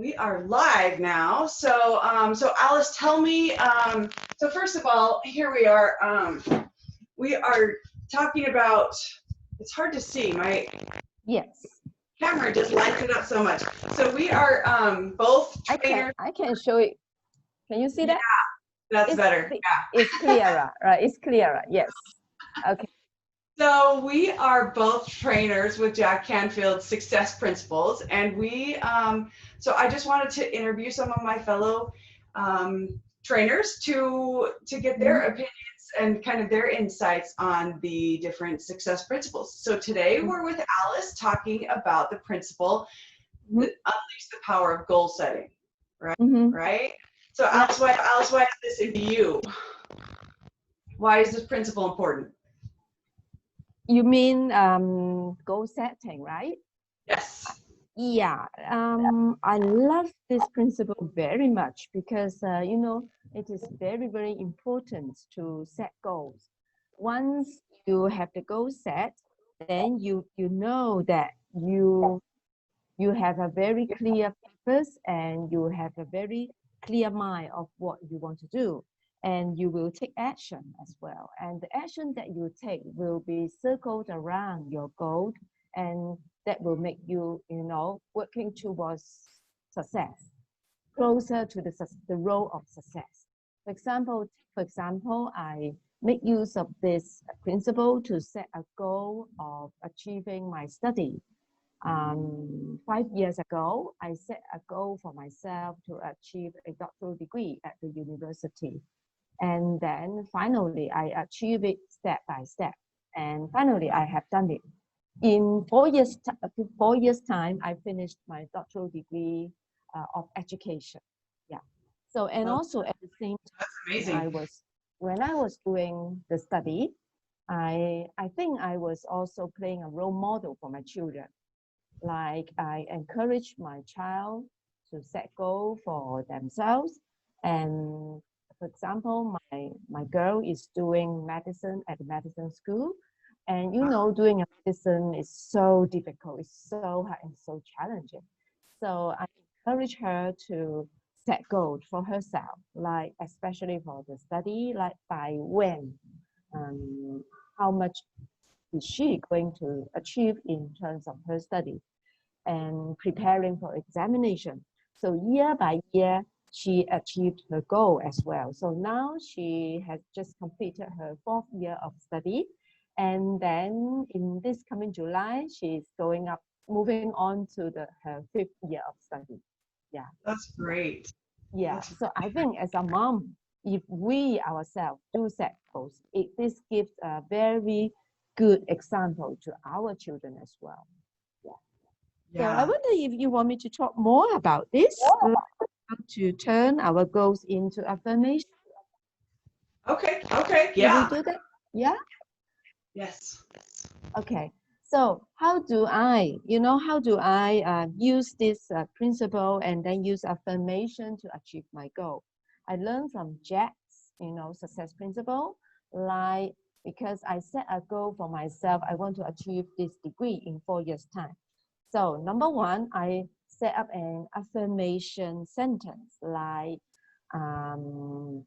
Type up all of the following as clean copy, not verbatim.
We are live now. So Alice, tell me. So first of all, here we are. We are talking about. It's hard to see. My Yes, camera just lights it up so much. So we are both trainers. I can show it. Can you see that? That's better. Yeah. It's clearer, right? It's clearer. Yes. Okay. So we are both trainers with Jack Canfield Success Principles, and so I just wanted to interview some of my fellow trainers to get their opinions and kind of their insights on the different success principles. So today we're with Alice talking about the principle unleash the power of goal setting, right? Right. So Alice, why is this into you? Why is this principle important? You mean goal setting, right? Yes. Yeah. I love this principle very much because you know, it is very, very important to set goals. Once you have the goal set, then you know that you have a very clear purpose and you have a very clear mind of what you want to do, and you will take action as well, and the action that you take will be circled around your goal, and that will make you, you know, working towards success, closer to the role of success. For example, I make use of this principle to set a goal of achieving my study. 5 years ago, I set a goal for myself to achieve a doctoral degree at the university. And then finally, I achieved it step by step. And finally, I have done it. In 4 years time, I finished my doctoral degree of education. Yeah. So, and also at the same time, when I was doing the study, I think I was also playing a role model for my children. Like I encourage my child to set goal for themselves. And for example, my girl is doing medicine at the medicine school. And you know, doing a medicine is so difficult, it's so hard and so challenging. So I encourage her to set goals for herself, like especially for the study, like by when, how much is she going to achieve in terms of her study and preparing for examination. So year by year, she achieved her goal as well. So now she has just completed her 4th year of study. And then in this coming July, she's moving on to her 5th year of study. Yeah. That's great. Yeah. So I think as a mom, if we ourselves do set goals, this gives a very good example to our children as well. So I wonder if you want me to talk more about this, how to turn our goals into affirmation. Okay. Yeah. Can we do that? Yeah. Yes. Okay. So how do I use this principle and then use affirmation to achieve my goal? I learned from Jack's, success principle, like because I set a goal for myself, I want to achieve this degree in 4 years' time. So number one, I set up an affirmation sentence like, I'm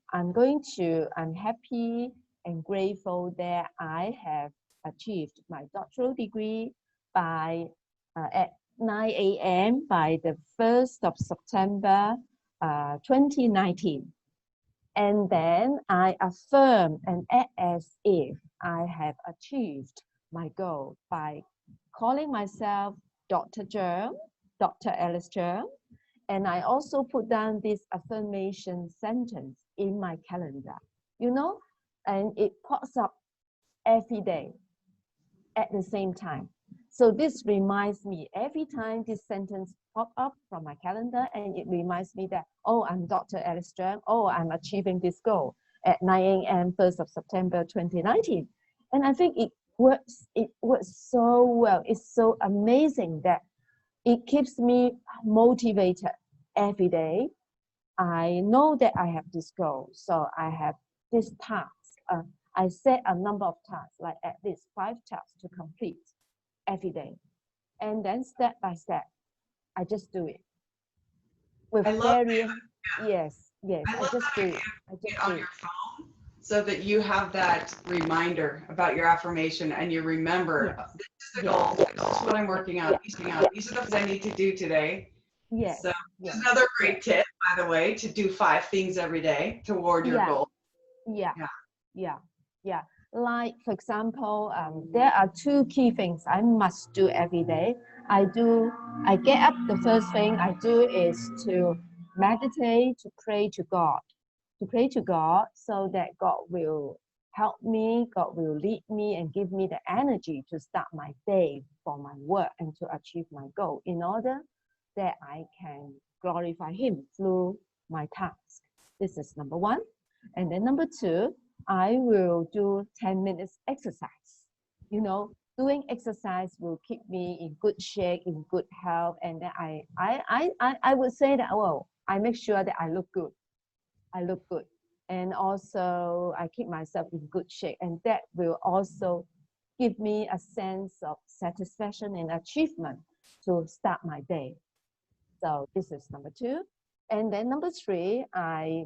happy and grateful that I have achieved my doctoral degree at 9 a.m. by the 1st of September 2019. And then I affirm and act as if I have achieved my goal by calling myself Dr. Jerm, Dr. Alice Jerm. And I also put down this affirmation sentence in my calendar, and it pops up every day at the same time. So this reminds me every time this sentence pop up from my calendar, and it reminds me that, oh, I'm Dr. Alice Jerm. Oh, I'm achieving this goal at 9 a.m. 1st of September 2019. And I think it works so well. It's so amazing that it keeps me motivated every day. I know that I have this goal, so I have this task. I set a number of tasks, like at least 5 tasks to complete every day. And then step by step, I just do it. with I love very, yes, yes, I I love just that do idea it. I of it just on do your it. phone so that you have that reminder about your affirmation and you remember Yes, this is the yes, goal, this is what I'm yes, working on, these are the things I need to do today. yes, So yes, another yes. great tip, by the way, to do 5 things every day toward your Yeah, goal. yeah, Yeah. yeah, yeah. Like, for example, there are two key things I must do every day. I get up, the first thing I do is to meditate, to pray to God, so that God will help me, God will lead me and give me the energy to start my day for my work and to achieve my goal in order that I can glorify Him through my task. This is number one. And then number two, I will do 10 minutes exercise. You know, doing exercise will keep me in good shape, in good health. And then I would say that, well, I make sure that I look good. I look good. And also I keep myself in good shape. And that will also give me a sense of satisfaction and achievement to start my day. So this is number two. And then number three, I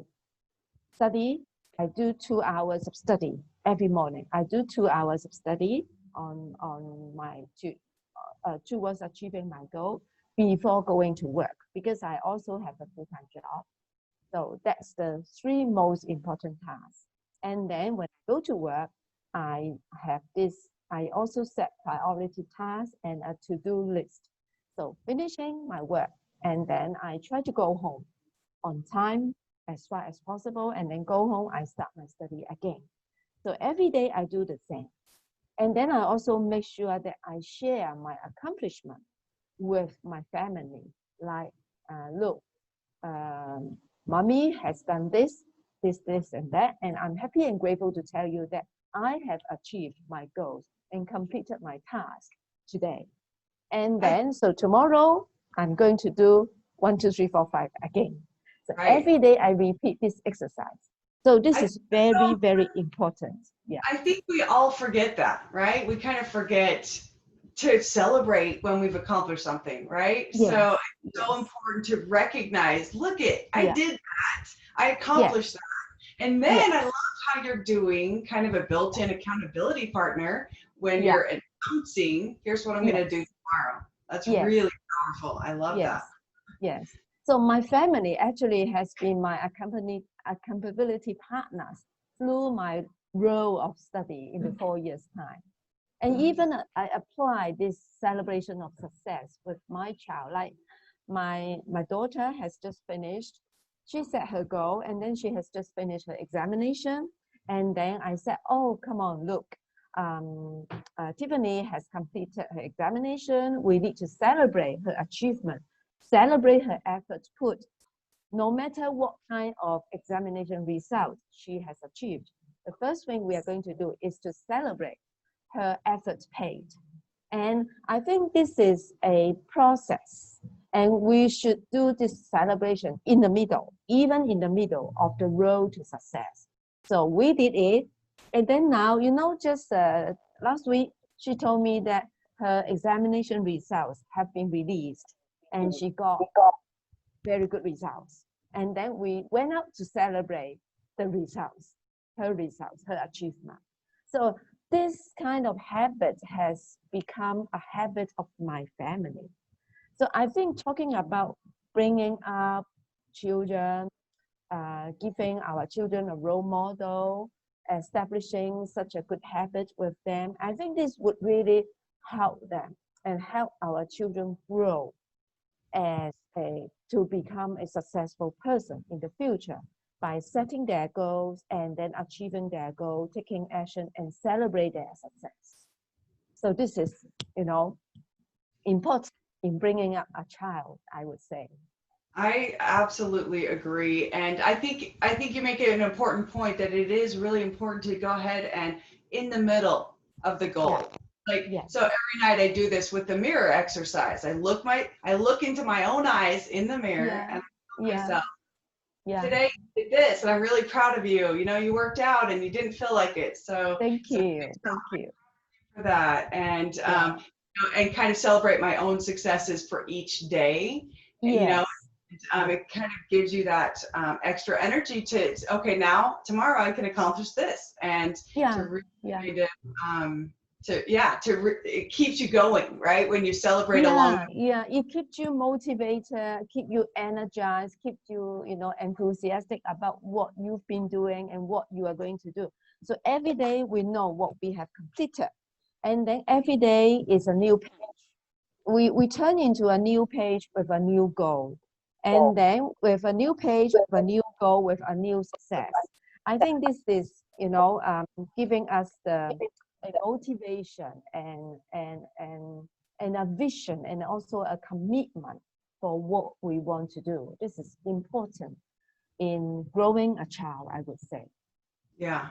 study. I do 2 hours of study every morning. I do 2 hours of study on my towards achieving my goal before going to work, because I also have a full-time job. So that's the three most important tasks. And then when I go to work, I have this, I also set priority tasks and a to-do list. So finishing my work, and then I try to go home on time as far as possible, and then go home, I start my study again. So every day I do the same. And then I also make sure that I share my accomplishment with my family. Like, look, mommy has done this, this, and that, and I'm happy and grateful to tell you that I have achieved my goals and completed my task today. And then, so tomorrow, I'm going to do 1, 2, 3, 4, 5 again. So Right. every day I repeat this exercise. So this I is very, very important. Yeah. I think we all forget that, right? We kind of forget to celebrate when we've accomplished something, right? Yes. So it's so Yes. important to recognize, look I Yeah. did that. I Yes. accomplished that. And then I Yes. love how you're doing kind of a built-in accountability partner when Yeah. you're announcing, here's what I'm going to do Yes. tomorrow. That's Yes. really powerful. I love that. Yes. Yes. So my family actually has been my accountability partners through my role of study in the 4 years time. And even I apply this celebration of success with my child. Like my daughter has just finished. She set her goal, and then she has just finished her examination. And then I said, "Oh, come on, look, Tiffany has completed her examination. We need to celebrate her achievement, celebrate her efforts put, no matter what kind of examination result she has achieved. The first thing we are going to do is to celebrate her efforts paid." And I think this is a process, and we should do this celebration in the middle, even in the middle of the road to success. So we did it. And then now, just last week, she told me that her examination results have been released, and she got very good results. And then we went out to celebrate the results, her achievement. So this kind of habit has become a habit of my family. So I think talking about bringing up children, giving our children a role model, establishing such a good habit with them, I think this would really help them and help our children grow as to become a successful person in the future by setting their goals and then achieving their goal, taking action and celebrate their success. So this is, important in bringing up a child, I would say. I absolutely agree. And I think you make an important point that it is really important to go ahead and in the middle of the Yeah, goal. Like yeah, so every night I do this with the mirror exercise. I look into my own eyes in the mirror yeah, and I tell yeah, myself, yeah. today you did this and I'm really proud of you. You know, you worked out and you didn't feel like it. So Thank so you. Thank you. for that and Yeah. and kind of celebrate my own successes for each day. You know, Yes. it kind of gives you that extra energy to, okay, now tomorrow I can accomplish this, and to really kind of it keeps you going, right? When you celebrate along. Yeah, it keeps you motivated, keep you energized, keep you, enthusiastic about what you've been doing and what you are going to do. So every day we know what we have completed, and then every day is a new page. We turn into a new page with a new goal, and then with a new page, with a new goal, with a new success. I think this is, giving us the a motivation and a vision, and also a commitment for what we want to do. This is important in growing a child, I would say. Yeah.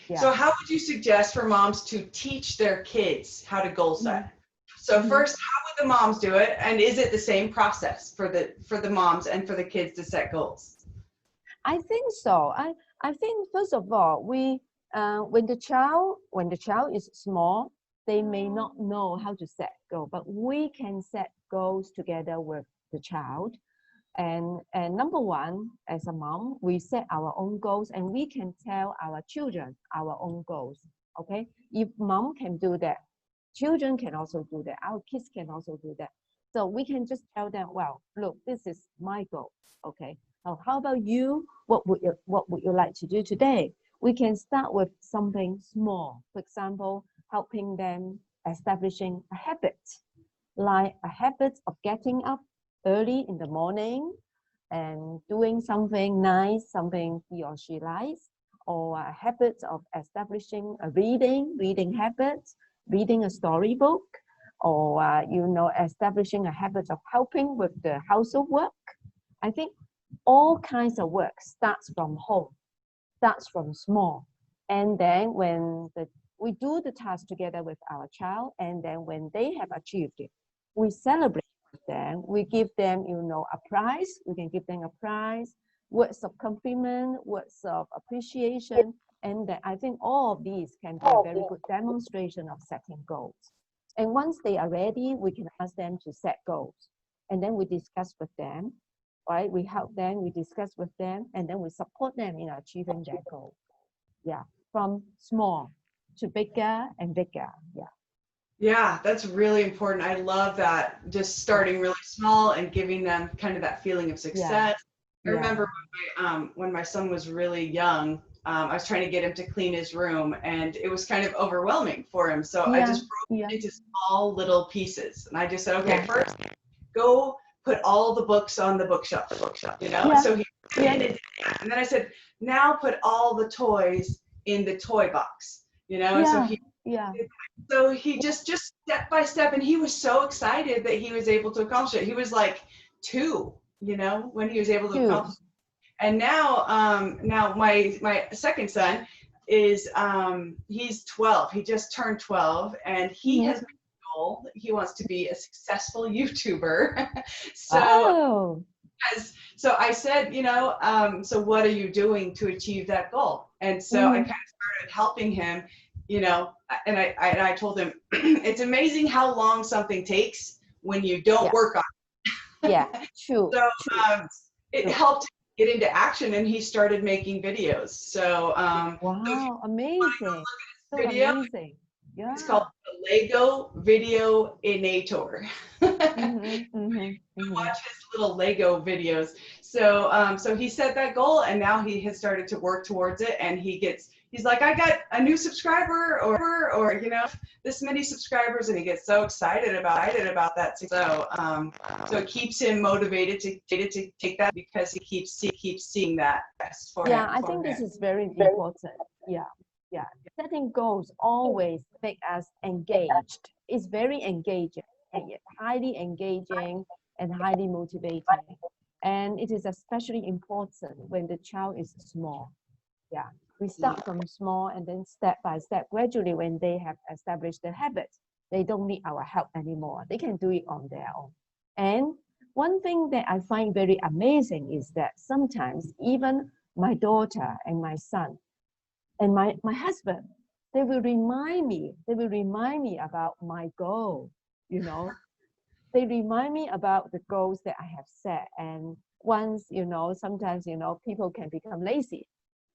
Yeah. So how would you suggest for moms to teach their kids how to goal set? So first, how would the moms do it? And is it the same process for the moms and for the kids to set goals? I think so. I think first of all, when the child is small, they may not know how to set goals, but we can set goals together with the child. And number one, as a mom, we set our own goals, and we can tell our children our own goals. Okay, if mom can do that, children can also do that. Our kids can also do that. So we can just tell them, well, look, this is my goal. Okay, now how about you? What would you like to do today? We can start with something small. For example, helping them establishing a habit, like a habit of getting up early in the morning and doing something nice, something he or she likes, or a habit of establishing a reading habit, reading a storybook, or establishing a habit of helping with the household work. I think all kinds of work starts from home, starts from small, and then when we do the task together with our child, and then when they have achieved it, we celebrate them. We give them, a prize. We can give them a prize, words of compliment, words of appreciation, and I think all of these can be a very good demonstration of setting goals. And once they are ready, we can ask them to set goals, and then we discuss with them. Right? We help them, we discuss with them, and then we support them in achieving their goal. Yeah, from small to bigger and bigger. Yeah. Yeah, that's really important. I love that. Just starting really small and giving them kind of that feeling of success. I remember when my son was really young, I was trying to get him to clean his room, and it was kind of overwhelming for him. So I just broke it into small little pieces, and I just said, okay, first go put all the books on the bookshelf, So he did that. And then I said, now put all the toys in the toy box, So he just step by step, and he was so excited that he was able to accomplish it. He was like 2, when he was able to accomplish it. And now my second son is he's 12. He just turned 12, and he has made a goal. He wants to be a successful YouTuber. So I said, so what are you doing to achieve that goal? And so I kind of started helping him, and I told him, it's amazing how long something takes when you don't work on it. Yeah, true. So it helped get into action, and he started making videos. So wow, amazing. So video, amazing. Yeah. It's called the Lego Video Inator. Watch his little Lego videos. So he set that goal, and now he has started to work towards it, and he's like, I got a new subscriber or this many subscribers, and he gets so excited about that. So it keeps him motivated to take that, because he keeps seeing that for him. I think this is very important. Yeah. Setting goals always make us engaged. It's very engaging, highly engaging and highly motivating. And it is especially important when the child is small. Yeah. We start from small, and then step by step, gradually, when they have established the habit, they don't need our help anymore. They can do it on their own. And one thing that I find very amazing is that sometimes even my daughter and my son and my husband, they will remind me about my goal, They remind me about the goals that I have set, and once, you know, sometimes, you know, people can become lazy.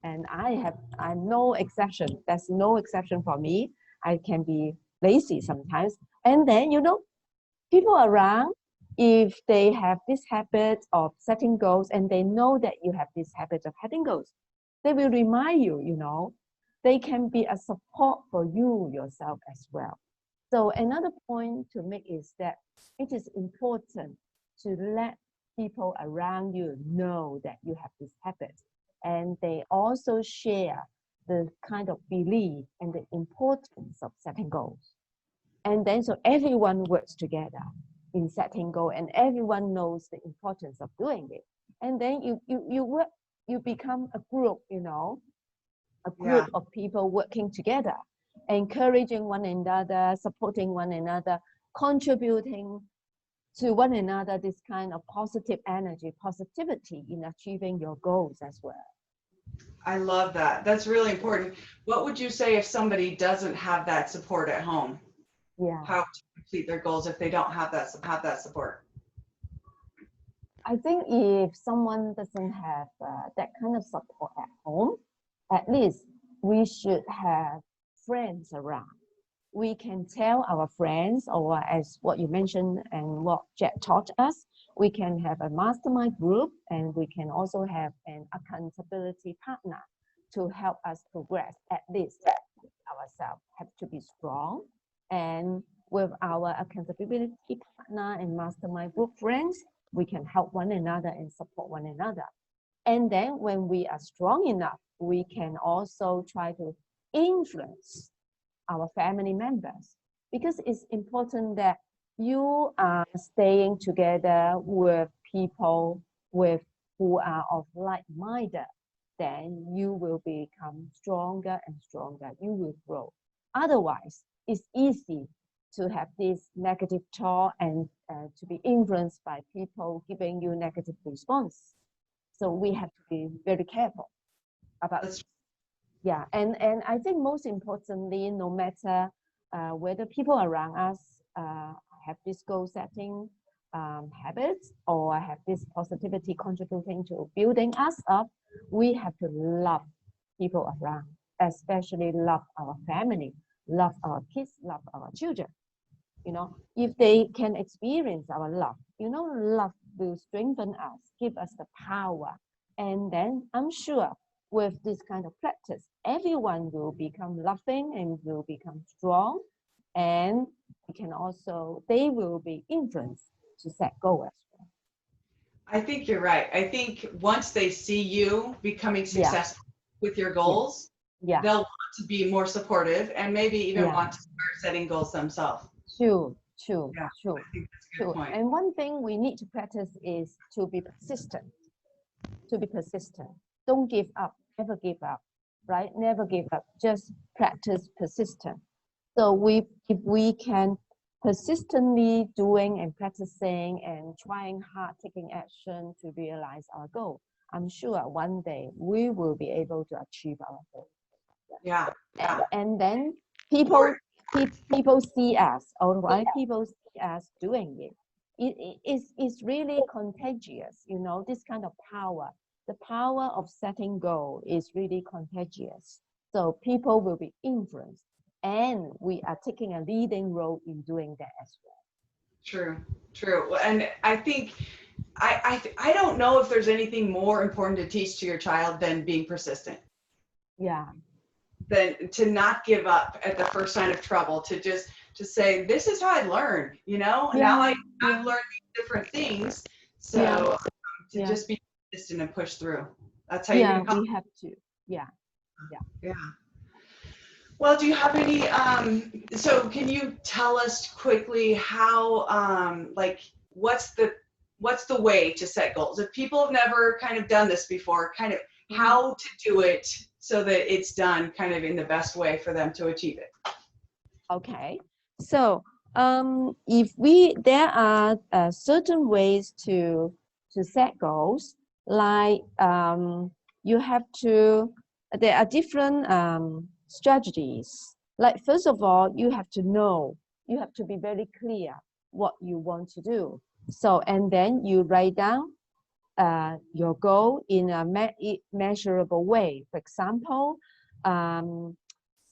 And I'm no exception. There's no exception for me. I can be lazy sometimes. And then, you know, people around, if they have this habit of setting goals and they know that you have this habit of having goals, they will remind you, you know, they can be a support for you yourself as well. So another point to make is that it is important to let people around you know that you have this habit, and they also share the kind of belief and the importance of setting goals. And then so everyone works together in setting goal, and everyone knows the importance of doing it. And then you become a group, you know, a group of people working together, encouraging one another, supporting one another, contributing to one another, this kind of positive energy, positivity in achieving your goals as well. I love that. That's really important. What would you say if somebody doesn't have that support at home? Yeah. How to complete their goals if they don't have that support? I think if someone doesn't have that kind of support at home, at least we should have friends around. We can tell our friends, or as what you mentioned and what Jack taught us, we can have a mastermind group, and we can also have an accountability partner to help us progress. At least ourselves have to be strong, and with our accountability partner and mastermind group friends, we can help one another and support one another. And then when we are strong enough, we can also try to influence our family members, because it's important that you are staying together with people who are of like-minded. Then you will become stronger and stronger. You will grow. Otherwise, it's easy to have this negative thought and to be influenced by people giving you negative response. So we have to be very careful about this. Yeah, and I think most importantly, no matter whether people around us have this goal setting habits or have this positivity contributing to building us up, we have to love people around, especially love our family, love our kids, love our children. You know, if they can experience our love, you know, love will strengthen us, give us the power. And then I'm sure with this kind of practice, everyone will become loving and will become strong. And we can also, they will be influenced to set goals as well. I think you're right. I think once they see you becoming successful with your goals, they'll want to be more supportive and maybe even want to start setting goals themselves. True. I think that's a good point. And one thing we need to practice is to be persistent. Don't give up. Never give up. Right? Never give up. Just practice persistent. So if we can persistently doing and practicing and trying hard, taking action to realize our goal, I'm sure one day we will be able to achieve our goal. Yeah. And then people see us, all right? People see us doing it. It's really contagious, you know, this kind of power. The power of setting goal is really contagious. So people will be influenced, and we are taking a leading role in doing that as well. True. And I think I don't know if there's anything more important to teach to your child than being persistent. Yeah. Than to not give up at the first sign of trouble, to say, this is how I learned, you know? Now I've learned these different things. So to just be persistent and push through. That's how we have to. Yeah. Well, do you have any, so can you tell us quickly how, what's the way to set goals? If people have never kind of done this before, kind of how to do it so that it's done kind of in the best way for them to achieve it. Okay. So if there are certain ways to set goals, like you have to, there are different strategies. Like, first of all, you have to know, you have to be very clear what you want to do. So, and then you write down your goal in a measurable way. For example,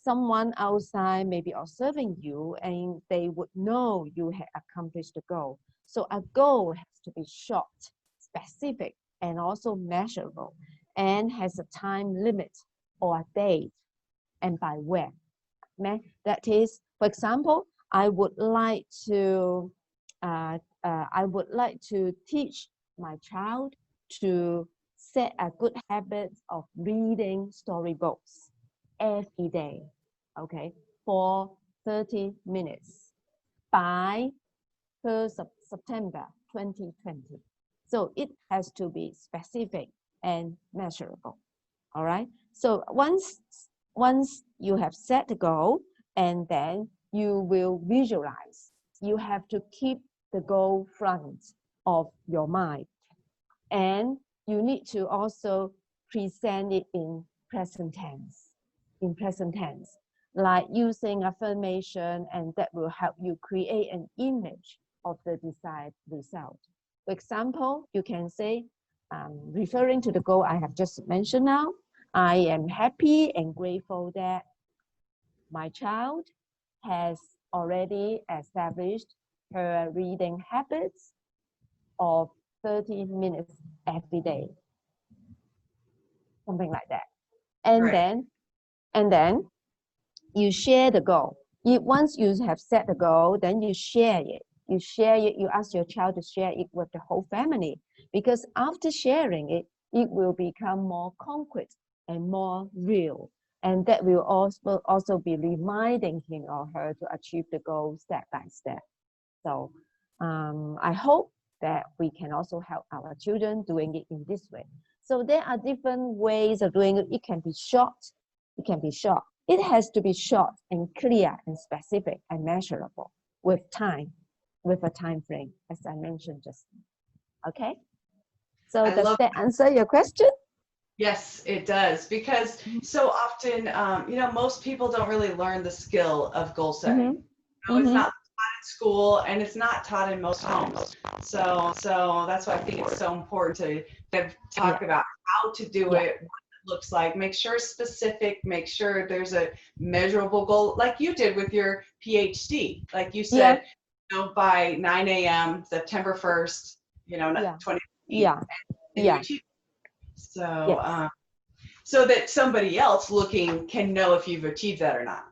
someone outside may be observing you and they would know you have accomplished the goal. So a goal has to be short, specific, and also measurable, and has a time limit or a date, and by when. That is, for example, I would like to teach my child to set a good habit of reading storybooks every day, okay, for 30 minutes by 1st of September 2020. So it has to be specific and measurable. All right. So once you have set the goal, and then you will visualize. You have to keep the goal front of your mind, and you need to also present it in present tense. In present tense, like using affirmation, and that will help you create an image of the desired result. For example, you can say, referring to the goal I have just mentioned now, I am happy and grateful that my child has already established her reading habits of 30 minutes every day. Something like that. And Right. then you share the goal. Once you have set the goal, then you share it. You ask your child to share it with the whole family, because after sharing it, it will become more concrete and more real. And that will also be reminding him or her to achieve the goal step by step. So I hope that we can also help our children doing it in this way. So there are different ways of doing it. It can be short. It can be short. It has to be short and clear and specific and measurable with time, with a time frame, as I mentioned just now. Okay? So does that answer your question? Yes, it does. Because so often, most people don't really learn the skill of goal setting. It's not taught in school, and it's not taught in most homes. So that's why I think it's so important to talk about how to do it, what it looks like, make sure it's specific, make sure there's a measurable goal, like you did with your PhD. Like you said, by 9 a.m. September 1st, 2020. You achieve. So, so that somebody else looking can know if you've achieved that or not,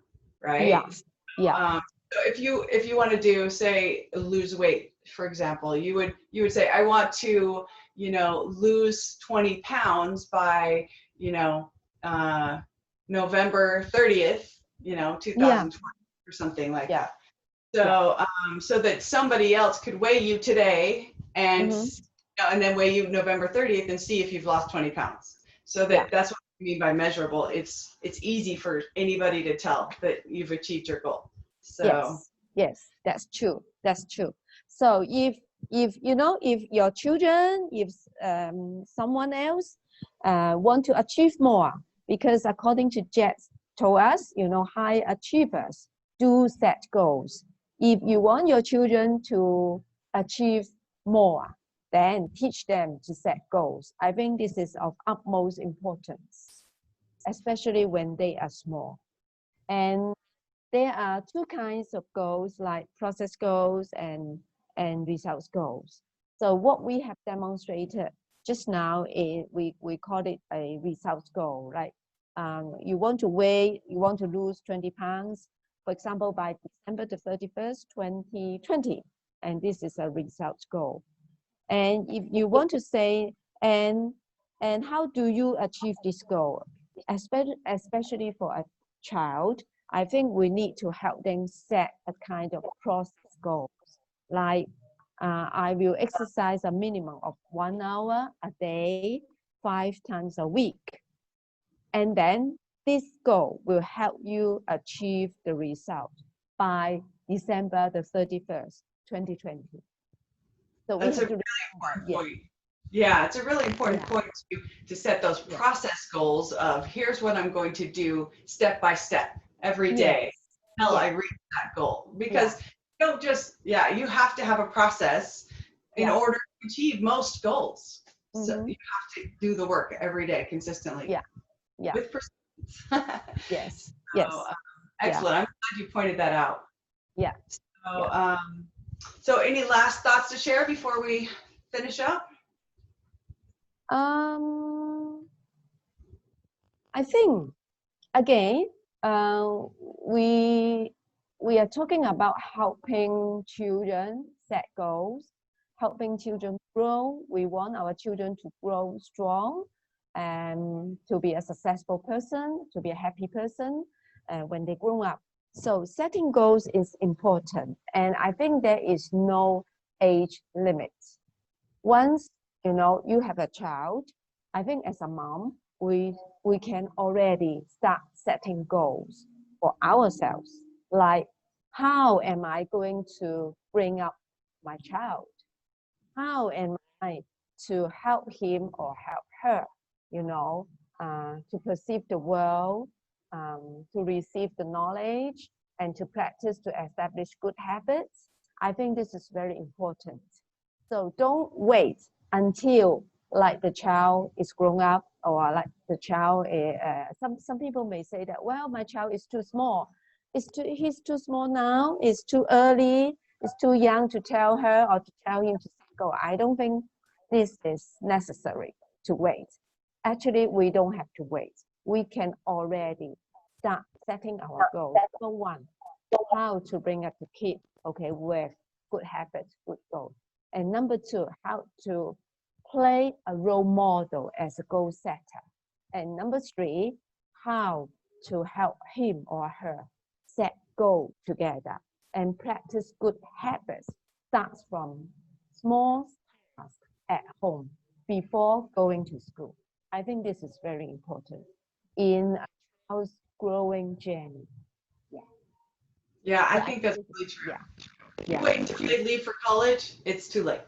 right? So if you want to do, say, lose weight, for example, you would say, I want to, lose 20 pounds by, November 30th, 2020 or something like that. So, so that somebody else could weigh you today and then weigh you November 30th and see if you've lost 20 pounds. So that's what I mean by measurable. It's easy for anybody to tell that you've achieved your goal. So yes, that's true. That's true. So if your children, if someone else want to achieve more, because according to Jack told us, high achievers do set goals. If you want your children to achieve more, then teach them to set goals. I think this is of utmost importance, especially when they are small. And there are two kinds of goals, like process goals and results goals. So what we have demonstrated just now is we call it a results goal, right? You want to lose 20 pounds, for example, by December the 31st, 2020, and this is a results goal. And if you want to say, and how do you achieve this goal, especially for a child, I think we need to help them set a kind of process goals, like I will exercise a minimum of 1 hour a day, 5 times a week. And then this goal will help you achieve the result by December the 31st, 2020. So that's a really important point. Yeah, it's a really important point to set those process goals of, here's what I'm going to do step by step every day until I reach that goal. Because you don't just, you have to have a process in order to achieve most goals. So you have to do the work every day consistently. Yeah. Yeah. With persistence. Yes. So, Yes. excellent. I'm glad you pointed that out. Yeah. So, Yeah. So any last thoughts to share before we finish up? I think again, we we are talking about helping children set goals, helping children grow. We want our children to grow strong and to be a successful person, to be a happy person when they grow up. So setting goals is important, and I think there is no age limit. Once you have a child, I think as a mom, we can already start setting goals for ourselves, like how am I going to bring up my child? How am I to help him or help her, to perceive the world, to receive the knowledge, and to practice to establish good habits? I think this is very important. So don't wait until like the child is grown up, or like the child some people may say that, well, my child is too small. He's too small now, it's too early, it's too young to tell her or to tell him to go. I don't think this is necessary to wait. Actually, we don't have to wait. We can already start setting our goals. Number one, how to bring up the kid, okay, with good habits, good goals. And number two, how to play a role model as a goal setter. And number three, how to help him or her set goals together and practice good habits. Starts from small tasks at home before going to school. I think this is very important in a child's growing journey. Yeah. Yeah, I think that's really true. Yeah. Wait until they leave for college, it's too late.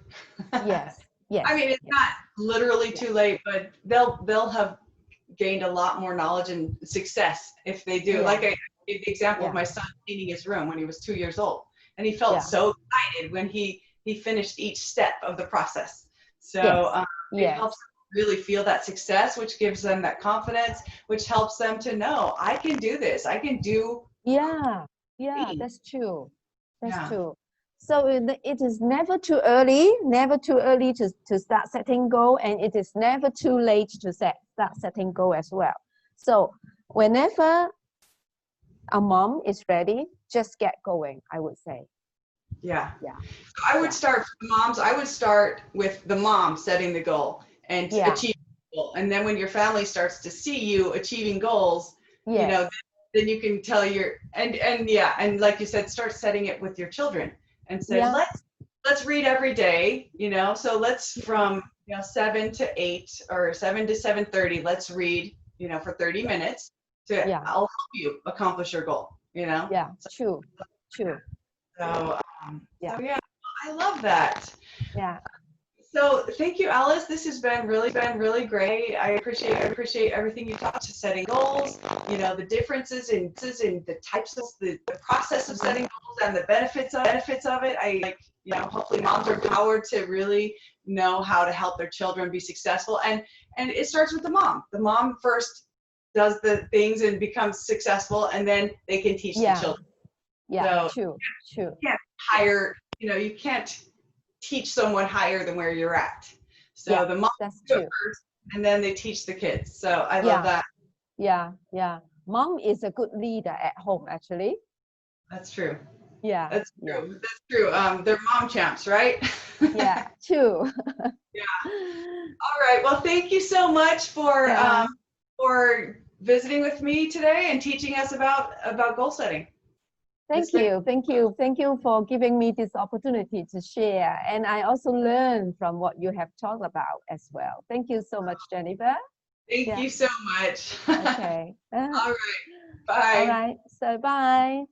Yes. Yes. I mean, it's not literally too late, but they'll have gained a lot more knowledge and success if they do. Like I gave the example of my son painting his room when he was 2 years old, and he felt so excited when he finished each step of the process. So it helps them really feel that success, which gives them that confidence, which helps them to know, I can do this. I can do. Yeah, that's true. That's true. So it is never too early, to start setting goal, and it is never too late to start setting goal as well. So whenever a mom is ready, just get going, I would say. Yeah. So I would start for the moms. I would start with the mom setting the goal and achieving the goal. And then when your family starts to see you achieving goals, then you can tell and like you said, start setting it with your children and say, let's read every day, so let's from 7 to 8 or 7 to 7:30, let's read, for 30 minutes I'll help you accomplish your goal, True. So I love that. Yeah. So thank you, Alice. This has been really great. I appreciate everything you taught to setting goals, the differences in the types of the process of setting goals and the benefits of it. Hopefully moms are empowered to really know how to help their children be successful. And it starts with the mom. The mom first does the things and becomes successful, and then they can teach the children. Yeah, so true. You can't hire, you can't teach someone higher than where you're at. So the mom do it first, and then they teach the kids. So I love that. Yeah. Mom is a good leader at home, actually. That's true. Yeah. That's true. They're mom champs, right? Yeah, true. All right. Well, thank you so much for visiting with me today and teaching us about goal setting. Thank you for giving me this opportunity to share. And I also learned from what you have talked about as well. Thank you so much, Jennifer. Thank you so much. Okay. All right. Bye. All right. So bye.